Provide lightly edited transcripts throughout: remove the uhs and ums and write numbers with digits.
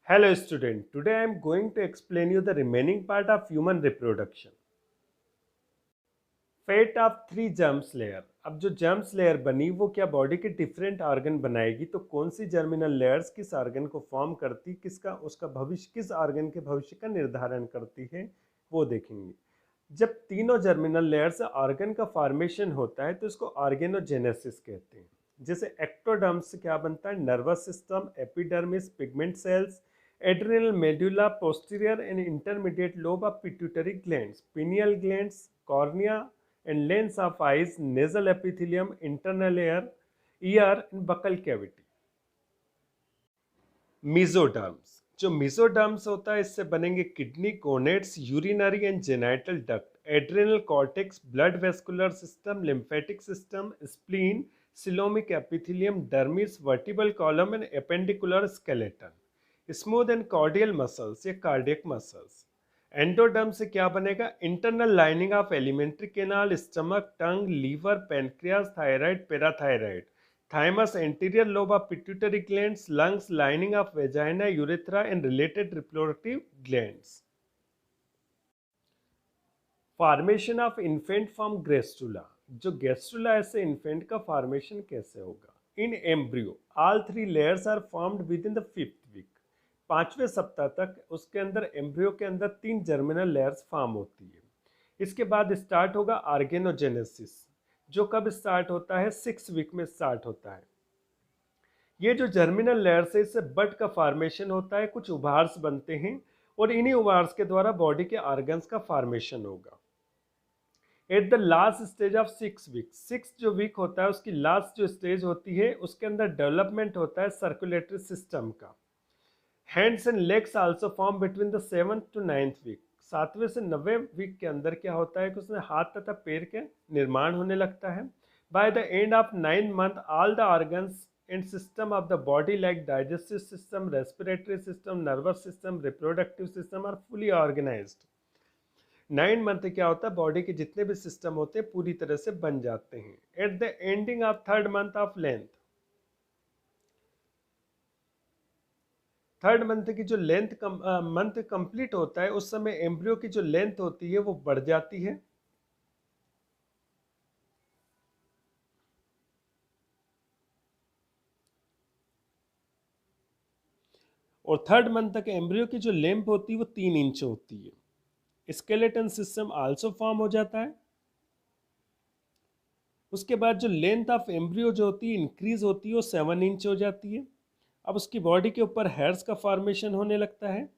Hello student, today I am going to explain you the remaining part of human reproduction. Fate of three germs layer. अब जो germs layer बनी वो क्या body के different organ बनाएगी, तो कौन सी जर्मिनल लेयर्स किस ऑर्गन को फॉर्म करती, किसका उसका भविष्य किस ऑर्गन के भविष्य का निर्धारण करती है वो देखेंगे। जब तीनों जर्मिनल लेयर से ऑर्गन का फॉर्मेशन होता है तो इसको ऑर्गेनोजेनेसिस कहते हैं। जैसे एक्टोडर्म से क्या बनता है, nervous system, epidermis, pigment cells, adrenal medulla, posterior and intermediate lobe of pituitary glands, pineal glands, cornea and lens of eyes, nasal epithelium, internal air, ear and buccal cavity. Mesoderms, जो mesoderms होता है इससे बनेंगे kidney, gonads, urinary and genital duct, adrenal cortex, blood vascular system, lymphatic system, spleen, coelomic epithelium, dermis, vertebral column and appendicular skeleton, smooth and cardial muscles या cardiac muscles. Endoderm से क्या बनेगा, internal lining of alimentary canal, stomach, tongue, liver, pancreas, thyroid, parathyroid, thymus, anterior lobe of pituitary glands, lungs, lining of vagina, urethra and related reproductive glands. Formation of infant from gastrula. जो gastrula है से infant का formation कैसे होगा। In embryo all three layers are formed within the fifth week. पांचवें सप्ताह तक उसके अंदर एम्ब्रियो के अंदर तीन जर्मिनल लेयर्स फॉर्म होती है। इसके बाद स्टार्ट होगा ऑर्गेनोजेनेसिस, जो कब स्टार्ट होता है, 6 वीक में स्टार्ट होता है। ये जो जर्मिनल लेयर से इससे बड का फॉर्मेशन होता है, कुछ उभार्स बनते हैं और इन्हीं उभार्स के द्वारा बॉडी के ऑर्गन्स का फॉर्मेशन होगा। At the last stage of 6 week, 6 जो वीक होता है उसकी लास्ट जो स्टेज होती है उसके अंदर डेवलपमेंट होता है सर्कुलेटरी सिस्टम का। Hands and legs also form between the 7th to 9th week. 7वें से 9वें वीक के अंदर क्या होता है कि उसमें हाथ तथा पैर के निर्माण होने लगता है। By the end of 9th month all the organs and system of the body like digestive system, respiratory system, nervous system, reproductive system are fully organised. 9 month क्या होता है, बॉडी के जितने भी सिस्टम होते हैं पूरी तरह से बन जाते हैं। At the ending of 3rd month of length, 3rd month की जो मंथ कंप्लीट होता है उस समय एम्ब्रियो की जो लेंथ होती है वो बढ़ जाती है। और 3rd मंथ तक एम्ब्रियो की जो लेंथ होती है वो 3 इंच होती है। स्केलेटन सिस्टम आल्सो फॉर्म हो जाता है। उसके बाद जो लेंथ ऑफ एम्ब्रियो जो होती है इंक्रीज होती है, वो 7 इंच हो जाती है। अब उसकी बॉडी के ऊपर हेयर्स का फॉर्मेशन होने लगता है।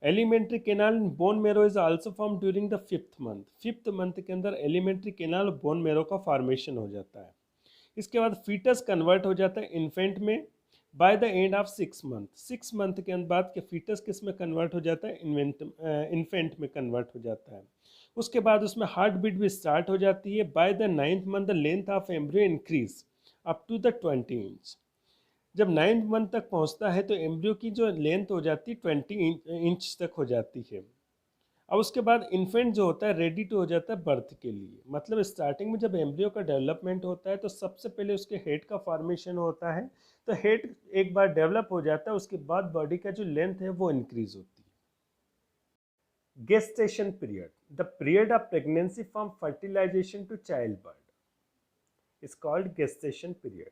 Alimentary canal in bone marrow is also form during the 5th month. 5th month के अंदर एलिमेंट्री केनाल और बोन मेरो का फॉर्मेशन हो जाता है। इसके बाद फीटस कन्वर्ट हो जाता है इन्फेंट में bye the end of 6 month. 6 month के बाद के फीटस किस में कन्वर्ट हो जाता है, इन्फेंट में कन्वर्ट हो जाता है। उसके बाद उसमें हार्ट बीट भी स्टार्ट हो जाती है। By the 9th month the length of embryo increase up to the 20 inch. जब 9th मंथ तक पहुंचता है तो एम्ब्रियो की जो लेंथ हो जाती है 20 इंच तक हो जाती है। अब उसके बाद इन्फेंट जो होता है रेडी टू हो जाता है बर्थ के लिए। मतलब स्टार्टिंग में जब एम्ब्रियो का डेवलपमेंट होता है तो सबसे पहले उसके हेड का फॉर्मेशन होता है। तो हेड एक बार डेवलप हो जाता है उसके बाद बॉडी का जो लेंथ है वो इंक्रीज होती है। Gestation period, the period of pregnancy from fertilisation to child birth is called gestation period.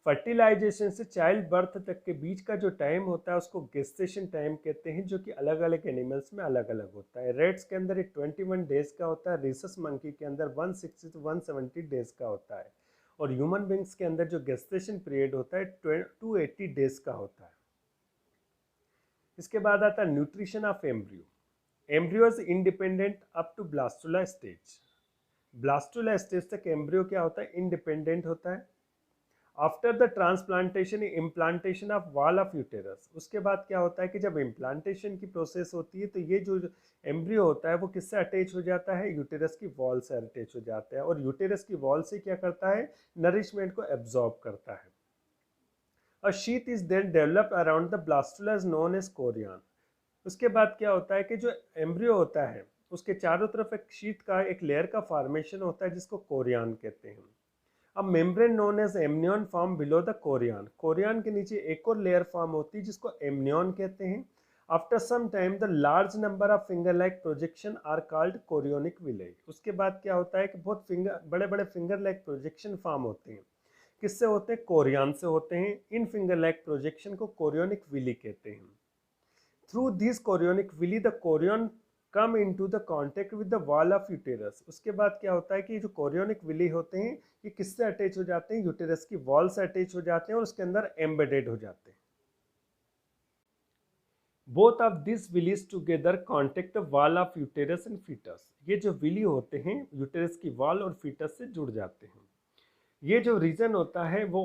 Fertilisation से चाइल्ड बर्थ तक के बीच का जो टाइम होता है उसको गेस्टेशन टाइम कहते हैं, जो कि अलग अलग एनिमल्स में अलग अलग होता है। रेट्स के अंदर 21 डेज का होता है, रिसस मंकी के अंदर 160 से 170 डेज का होता है, और ह्यूमन बींग्स के अंदर जो गेस्टेशन पीरियड होता है 280 डेज का होता है। इसके बाद आता है nutrition of embryo. Embryo is independent up to blastula stage. Blastula stage तक एम्ब्रियो क्या होता है, इंडिपेंडेंट होता है। After the transplantation implantation of wall of uterus, उसके बाद क्या होता है कि जब इम्प्लांटेशन की प्रोसेस होती है तो ये जो एम्ब्रियो होता है वो किससे अटैच हो जाता है, यूटेरस की वॉल से अटैच हो जाता है, और यूटेरस की वॉल से क्या करता है, नरिशमेंट को एब्जॉर्ब करता है। और sheath is then developed around the blastula is known as chorion. उसके बाद क्या होता है कि जो एम्ब्रियो होता है उसके चारों तरफ एक शीथ का एक लेयर का फॉर्मेशन होता है जिसको कोरियन कहते हैं। अब membrane known as amnion form below the chorion, chorion के नीचे एक और लेयर फॉर्म होती है जिसको एमनियन कहते हैं। After some time the large number of finger like projection are called chorionic villi. उसके बाद क्या होता है कि बहुत बड़े बड़े फिंगर लाइक प्रोजेक्शन फॉर्म होते हैं। किससे होते हैं? कोरियन से होते हैं। इन फिंगर लाइक प्रोजेक्शन को कोरियोनिक विली कहते हैं। Through this chorionic villi the chorion come into the contact with the wall of uterus. उसके बाद क्या होता है कि जो कोरियोनिक विली होते हैं ये किससे अटैच हो जाते हैं? यूटेरस की वॉल से अटैच हो जाते हैं और उसके अंदर एम्बेडेड हो जाते हैं। Both of this villis together contact the wall of uterus and foetus. ये जो विली होते हैं यूटेरस की वॉल और फीटस से जुड़ जाते हैं। ये जो रीजन होता है वो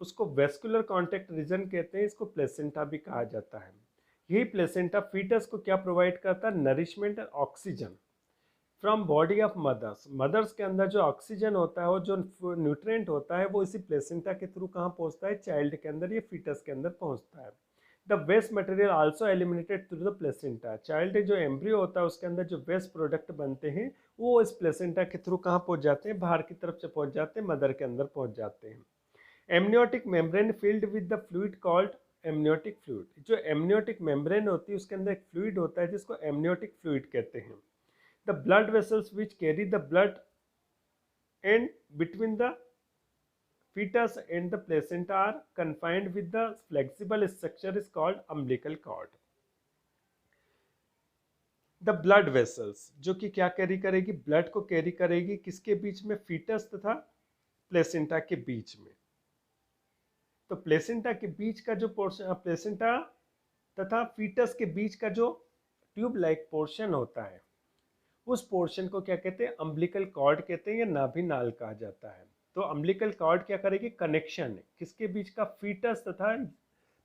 उसको वेस्कुलर कॉन्टेक्ट रीजन कहते हैं। इसको प्लेसेंटा भी कहा जाता है। यही प्लेसेंटा फीटस को क्या प्रोवाइड करता है? नरिशमेंट और oxygen from body of mothers. Mothers के अंदर जो ऑक्सीजन होता है और जो न्यूट्रिएंट होता है वो इसी प्लेसेंटा के थ्रू कहाँ पहुँचता है? चाइल्ड के अंदर, ये फीटस के अंदर पहुँचता है। The waste material also eliminated through the placenta. Child जो एम्ब्रियो होता है उसके अंदर जो वेस्ट प्रोडक्ट बनते हैं वो इस प्लेसेंटा के थ्रू कहाँ पहुँच जाते हैं? बाहर की तरफ से पहुँच जाते हैं, मदर के अंदर पहुँच जाते हैं। Amniotic membrane filled with the fluid called amniotic fluid. जो एमनियोटिक मेम्ब्रेन होती है उसके अंदर एक फ्लूइड होता है जिसको एमनियोटिक फ्लूइड कहते हैं। The blood vessels which carry the blood and between the fetus and the placenta are confined with the flexible structure is called umbilical cord. The blood vessels जो कि क्या कैरी करेगी? Blood को carry करेगी किसके बीच में? फीटस तथा placenta के बीच में। तो प्लेसेंटा के बीच का जो पोर्शन, प्लेसेंटा तथा फीटस के बीच का जो ट्यूब लाइक पोर्शन होता है उस पोर्शन को क्या कहते हैं? अम्बिलिकल कॉर्ड कहते हैं या नाभि नाल कहा जाता है। तो अम्बिलिकल कॉर्ड क्या करेगी? कनेक्शन है किसके बीच का? फीटस तथा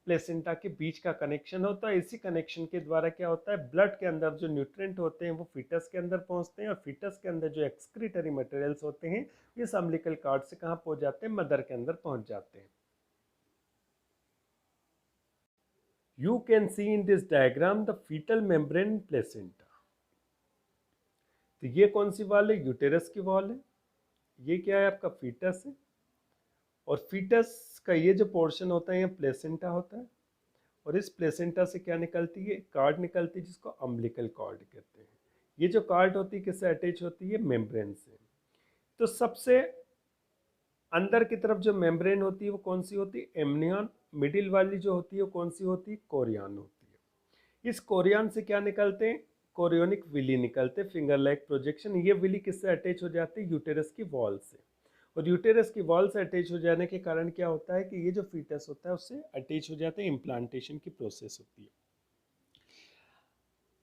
प्लेसेंटा के बीच का कनेक्शन होता है। इसी कनेक्शन के द्वारा क्या होता है? ब्लड के अंदर जो न्यूट्रिएंट होते हैं वो फीटस के अंदर पहुंचते हैं और फीटस के अंदर जो एक्सक्रीटरी मटेरियल्स होते हैं इस अम्बिलिकल कॉर्ड से कहाँ पहुंच जाते हैं? मदर के अंदर पहुंच जाते हैं। You can see in this diagram the fetal membrane placenta. तो ये कौन सी वॉल है? यूटेरस की वॉल है। ये क्या है? आपका फीटस है और फीटस का ये जो पोर्शन होता है ये प्लेसेंटा होता है और इस प्लेसेंटा से क्या निकलती है? कार्ड निकलती है जिसको अम्बिलिकल कॉर्ड कहते हैं। ये जो कार्ड होती है किससे अटैच होती है? मेम्ब्रेन से। तो सबसे अंदर की तरफ जो मेम्ब्रेन होती है वो कौन सी होती है? एमनियन। मिडिल वाली जो होती है वो कौन सी होती है? कोरियन होती है। इस कोरियन से क्या निकलते हैं? कोरियोनिक विली निकलते, फिंगर लाइक प्रोजेक्शन। ये विली किससे अटैच हो जाती है? यूटेरस की वॉल से। और यूटेरस की वॉल से अटैच हो जाने के कारण क्या होता है कि ये जो फीटस होता है उससे अटैच हो जाते हैं, इम्प्लांटेशन की प्रोसेस होती है।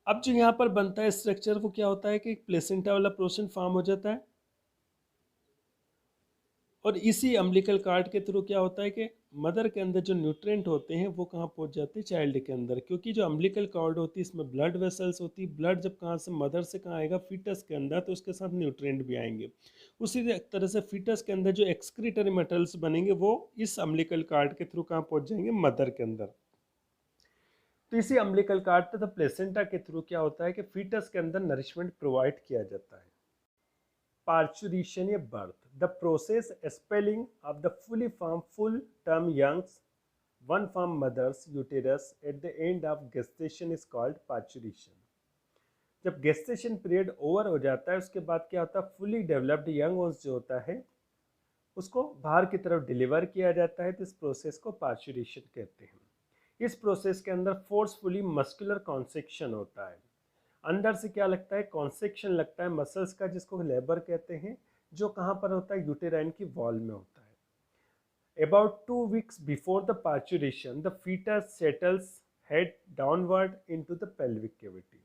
अब जो यहाँ पर बनता है स्ट्रक्चर वो क्या होता है कि प्लेसेंटा वाला पोर्शन फॉर्म हो जाता है और इसी अम्बिलिकल कार्ड के थ्रू क्या होता है कि मदर के अंदर जो न्यूट्रिएंट होते हैं वो कहाँ पहुँच जाते हैं? चाइल्ड के अंदर। क्योंकि जो अम्बिलिकल कार्ड होती है इसमें ब्लड वेसल्स होती है। ब्लड जब कहाँ से? मदर से कहाँ आएगा? फीटस के अंदर, तो उसके साथ न्यूट्रिएंट भी आएंगे। उसी तरह से फीटस के अंदर जो एक्सक्रीटरी मटेरियल्स बनेंगे वो इस अम्बिलिकल कार्ड के थ्रू कहाँ पहुँच जाएंगे? मदर के अंदर। तो इसी अम्बिलिकल कार्ड तथा प्लेसेंटा के थ्रू क्या होता है कि फीटस के अंदर नरिशमेंट प्रोवाइड किया जाता है। पार्चुरेशन या birth, the process expelling of the fully form full term youngs one from mothers uterus at the end of gestation is called parturition. जब गेस्टेशन पीरियड ओवर हो जाता है उसके बाद क्या होता है? फुली डेवलप्ड यंग ओन्स जो होता है उसको बाहर की तरफ डिलीवर किया जाता है। तो इस प्रोसेस को पार्चुरेशन कहते हैं। इस प्रोसेस के अंदर फोर्सफुली मस्कुलर कॉन्सेक्शन होता है। अंदर से क्या लगता है? कॉन्सेक्शन लगता है मसल्स का जिसको लेबर कहते हैं, जो कहाँ पर होता है? यूटेराइन की वॉल में होता है। About 2 weeks before the parturition the foetus settles head downward into the pelvic cavity.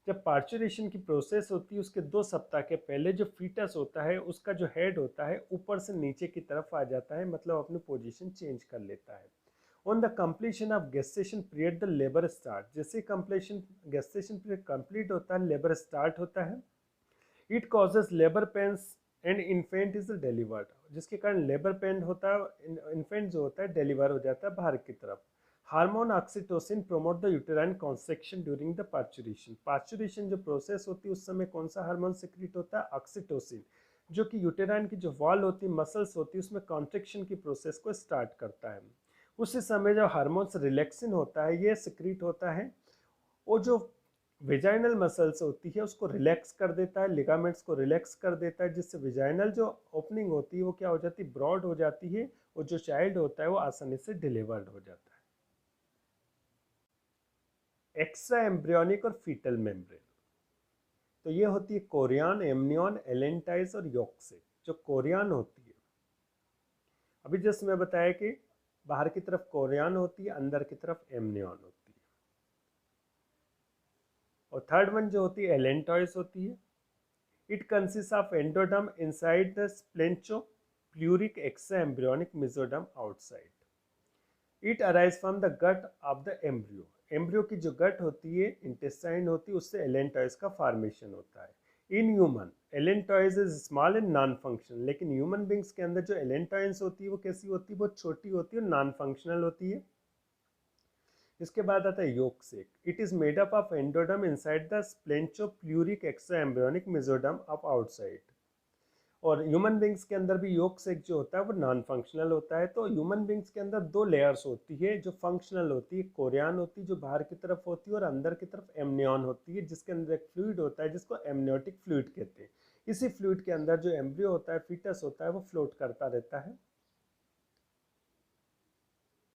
जब पार्चुरेशन की प्रोसेस होती है उसके 2 सप्ताह के पहले जो फीटस होता है उसका जो हेड होता है ऊपर से नीचे की तरफ आ जाता है, मतलब अपनी पोजीशन चेंज कर लेता है। On the completion of gestation period the labour start. जैसे कंप्लीशन गेस्टेशन पीरियड कंप्लीट होता है लेबर स्टार्ट होता है। It causes labour pains and infant is delivered, जिसके कारण लेबर पेन होता है, इन्फेंट जो होता है डिलीवर हो जाता है बाहर की तरफ। Hormone oxytocin promote the uterine contraction during the parturition. Parturition जो प्रोसेस होती है उस समय कौन सा हार्मोन सिक्रीट होता है? ऑक्सीटोसिन, जो कि यूटेराइन की जो वॉल होती है, मसल्स होती है, उसमें कॉन्ट्रिक्शन की प्रोसेस को स्टार्ट करता है। उसी समय जब हार्मोन्स रिलैक्सिन होता है, ये सिक्रीट होता है, वो जो विजाइनल मसल्स होती है उसको रिलैक्स कर देता है, लिगामेंट्स को रिलैक्स कर देता है, जिससे विजाइनल जो ओपनिंग होती है वो क्या हो जाती है, ब्रॉड हो जाती है, और जो चाइल्ड होता है वो आसानी से डिलीवर्ड हो जाता है। एक्स्ट्रा एम्ब्रियोनिक और फीटल मेम्ब्रेन, तो ये होती है कोरियन, एमनियन, एलेंटाइज और योक्सेक। जो कोरियन होती है, अभी जस्ट मैं बताया कि बाहर की तरफ कोरियन होती है, अंदर की तरफ एमनियन होती है। और थर्ड वन जो होती है एलेंटॉइस होती है। It consist of endoderm inside the splanchnopleuric extra embryonic mesoderm outside. It arise from the gut of the embryo. Embryo की जो गट होती है, इंटेस्टाइन होती है, उससे एलेंटॉइस का फॉर्मेशन होता है। In human allantois is small and non functional, लेकिन ह्यूमन बींग्स के अंदर जो एलेंटॉइंस होती है वो कैसी होती है, बहुत छोटी होती है और नॉन फंक्शनल होती है। इसके बाद आता है yolk sac. It is made up of endoderm inside the splanchnopleuric extra embryonic mesoderm of outside. और ह्यूमन बींग्स के अंदर भी योग सेक जो होता है वो नॉन फंक्शनल होता है। तो ह्यूमन बींग्स के अंदर दो लेयर्स होती है जो फंक्शनल होती है, कोरियन होती है जो बाहर की तरफ होती है, और अंदर की तरफ एमनियन होती है जिसके अंदर एक फ्लूइड होता है जिसको एमनियोटिक फ्लूइड कहते हैं। इसी फ्लूइड के अंदर जो एम्ब्रियो होता है, फीटस होता है, वो फ्लोट करता रहता है।